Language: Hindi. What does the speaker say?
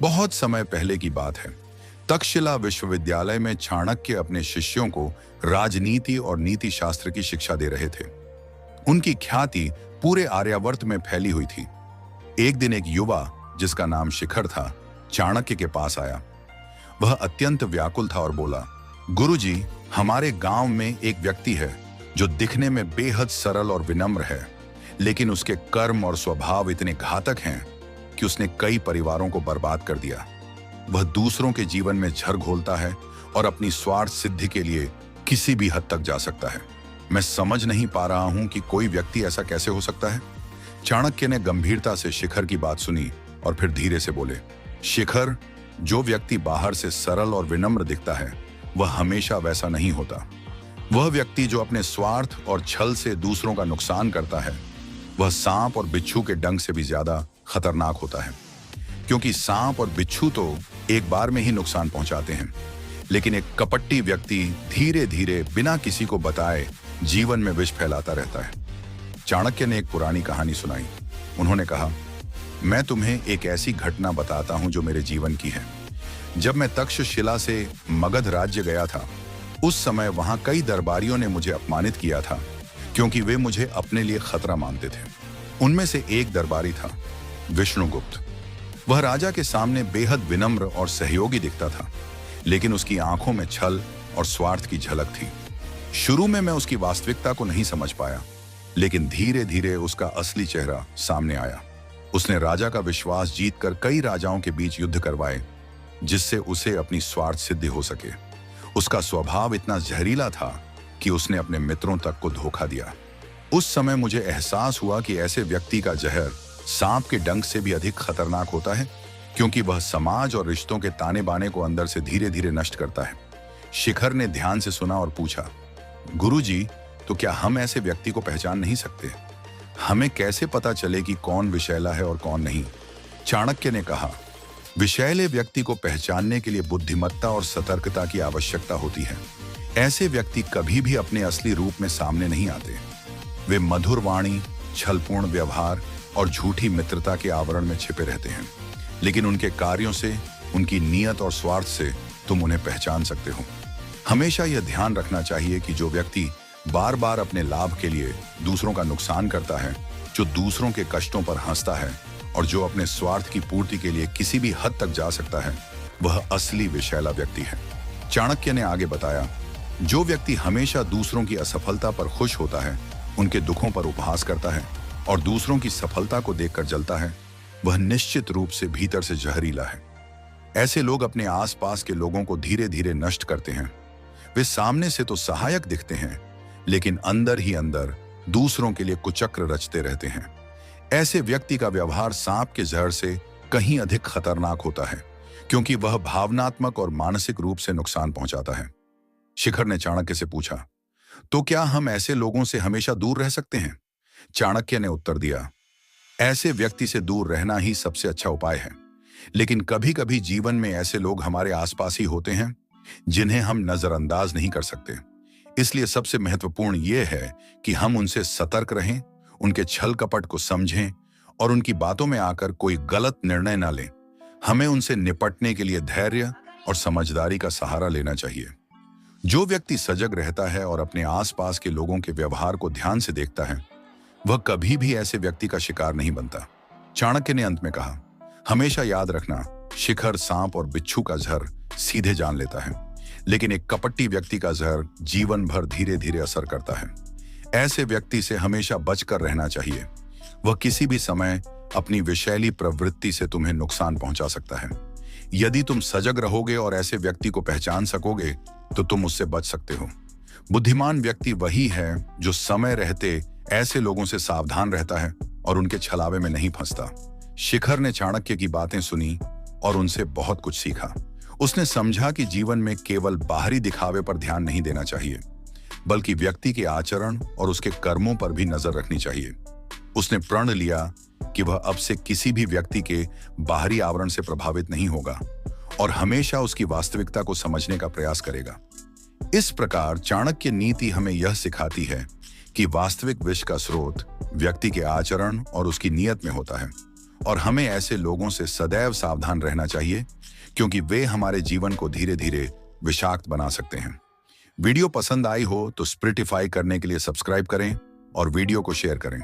बहुत समय पहले की बात है। तक्षशिला विश्वविद्यालय में चाणक्य अपने शिष्यों को राजनीति और नीति शास्त्र की शिक्षा दे रहे थे। उनकी ख्याति पूरे आर्यावर्त में फैली हुई थी। एक दिन एक युवा जिसका नाम शिखर था, चाणक्य के पास आया। वह अत्यंत व्याकुल था और बोला, गुरुजी, हमारे गांव में एक व्यक्ति है जो दिखने में बेहद सरल और विनम्र है, लेकिन उसके कर्म और स्वभाव इतने घातक हैं कि उसने कई परिवारों को बर्बाद कर दिया। वह दूसरों के जीवन में झर घोलता है और अपनी स्वार्थ सिद्धि के लिए किसी भी हद तक जा सकता है। मैं समझ नहीं पा रहा हूं कि कोई व्यक्ति ऐसा कैसे हो सकता है। चाणक्य ने गंभीरता से शिखर की बात सुनी और फिर धीरे से बोले, शिखर, जो व्यक्ति बाहर से सरल और विनम्र दिखता है वह हमेशा वैसा नहीं होता। वह व्यक्ति जो अपने स्वार्थ और छल से दूसरों का नुकसान करता है, वह सांप और बिच्छू के डंक से भी ज्यादा खतरनाक होता है। क्योंकि सांप और बिच्छू तो एक बार में ही नुकसान पहुंचाते हैं, लेकिन एक कपटी व्यक्ति धीरे धीरे बिना किसी को बताए जीवन में विष फैलाता रहता है। चाणक्य ने एक पुरानी कहानी सुनाई। उन्होंने कहा, मैं तुम्हें एक ऐसी घटना बताता हूं जो मेरे जीवन की है। जब मैं तक्षशिला से मगध राज्य गया था, उस समय वहां कई दरबारियों ने मुझे अपमानित किया था, क्योंकि वे मुझे अपने लिए खतरा मानते थे। उनमें से एक दरबारी था, विष्णुगुप्त। वह राजा के सामने बेहद विनम्र और सहयोगी दिखता था, लेकिन उसकी आंखों में छल और स्वार्थ की झलक थी। शुरू में मैं उसकी वास्तविकता को नहीं समझ पाया, लेकिन धीरे धीरे उसका असली चेहरा सामने आया। उसने राजा का विश्वास जीतकर कई राजाओं के बीच युद्ध करवाए, जिससे उसे अपनी स्वार्थ सिद्धि हो सके। उसका स्वभाव इतना जहरीला था कि उसने अपने मित्रों तक को धोखा दिया। उस समय मुझे एहसास हुआ कि ऐसे व्यक्ति का जहर सांप के डंक से भी अधिक खतरनाक होता है, क्योंकि वह समाज और रिश्तों के ताने बाने को अंदर से धीरे धीरे नष्ट करता है। शिखर ने ध्यान से सुना और पूछा, गुरुजी, तो क्या हम ऐसे व्यक्ति को पहचान नहीं सकते? हमें कैसे पता चले कि कौन विषैला है और कौन नहीं? चाणक्य ने कहा, विषैले व्यक्ति को पहचानने के लिए बुद्धिमत्ता और सतर्कता की आवश्यकता होती है। ऐसे व्यक्ति कभी भी अपने असली रूप में सामने नहीं आते। वे मधुर वाणी, छलपूर्ण व्यवहार और झूठी मित्रता के आवरण में छिपे रहते हैं, लेकिन उनके कार्यों से, उनकी नीयत और स्वार्थ से तुम उन्हें पहचान सकते हो। हमेशा यह ध्यान रखना चाहिए कि जो व्यक्ति बार बार अपने लाभ के लिए दूसरों का नुकसान करता है, जो दूसरों के कष्टों पर हंसता है और जो अपने स्वार्थ की पूर्ति के लिए किसी भी हद तक जा सकता है, वह असली विषैला व्यक्ति है। चाणक्य ने आगे बताया, जो व्यक्ति हमेशा दूसरों की असफलता पर खुश होता है, उनके दुखों पर उपहास करता है और दूसरों की सफलता को देखकर जलता है, वह निश्चित रूप से भीतर से जहरीला है। ऐसे लोग अपने आसपास के लोगों को धीरे धीरे नष्ट करते हैं। वे सामने से तो सहायक दिखते हैं, लेकिन अंदर ही अंदर दूसरों के लिए कुचक्र रचते रहते हैं। ऐसे व्यक्ति का व्यवहार सांप के जहर से कहीं अधिक खतरनाक होता है, क्योंकि वह भावनात्मक और मानसिक रूप से नुकसान पहुंचाता है। शिखर ने चाणक्य से पूछा, तो क्या हम ऐसे लोगों से हमेशा दूर रह सकते हैं? चाणक्य ने उत्तर दिया, ऐसे व्यक्ति से दूर रहना ही सबसे अच्छा उपाय है, लेकिन कभी कभी जीवन में ऐसे लोग हमारे आसपास ही होते हैं जिन्हें हम नजरअंदाज नहीं कर सकते। इसलिए सबसे महत्वपूर्ण यह है कि हम उनसे सतर्क रहें, उनके छल कपट को समझें और उनकी बातों में आकर कोई गलत निर्णय ना लें। हमें उनसे निपटने के लिए धैर्य और समझदारी का सहारा लेना चाहिए। जो व्यक्ति सजग रहता है और अपने आसपास के लोगों के व्यवहार को ध्यान से देखता है, वह कभी भी ऐसे व्यक्ति का शिकार नहीं बनता। चाणक्य ने अंत में कहा, हमेशा याद रखना, शिखर सांप और बिच्छू का जहर सीधे जान लेता है, लेकिन एक कपटी व्यक्ति का जहर जीवन भर धीरे धीरे असर करता है। ऐसे व्यक्ति से हमेशा बचकर रहना चाहिए। वह किसी भी समय अपनी विषैली प्रवृत्ति से तुम्हें नुकसान पहुंचा सकता है। यदि तुम सजग रहोगे और ऐसे व्यक्ति को पहचान सकोगे, तो तुम उससे बच सकते हो। बुद्धिमान व्यक्ति वही है जो समय रहते ऐसे लोगों से सावधान रहता है और उनके छलावे में नहीं फंसता। शिखर ने चाणक्य की बातें सुनी और उनसे बहुत कुछ सीखा। उसने समझा कि जीवन में केवल बाहरी दिखावे पर ध्यान नहीं देना चाहिए, बल्कि व्यक्ति के आचरण और उसके कर्मों पर भी नजर रखनी चाहिए। उसने प्रण लिया कि वह अब से किसी भी व्यक्ति के बाहरी आवरण से प्रभावित नहीं होगा और हमेशा उसकी वास्तविकता को समझने का प्रयास करेगा। इस प्रकार चाणक्य नीति हमें यह सिखाती है कि वास्तविक विश्व का स्रोत व्यक्ति के आचरण और उसकी नीयत में होता है। और हमें ऐसे लोगों से सदैव सावधान रहना चाहिए, क्योंकि वे हमारे जीवन को धीरे धीरे विषाक्त बना सकते हैं। वीडियो पसंद आई हो तो स्प्रिटिफाई करने के लिए सब्सक्राइब करें और वीडियो को शेयर करें।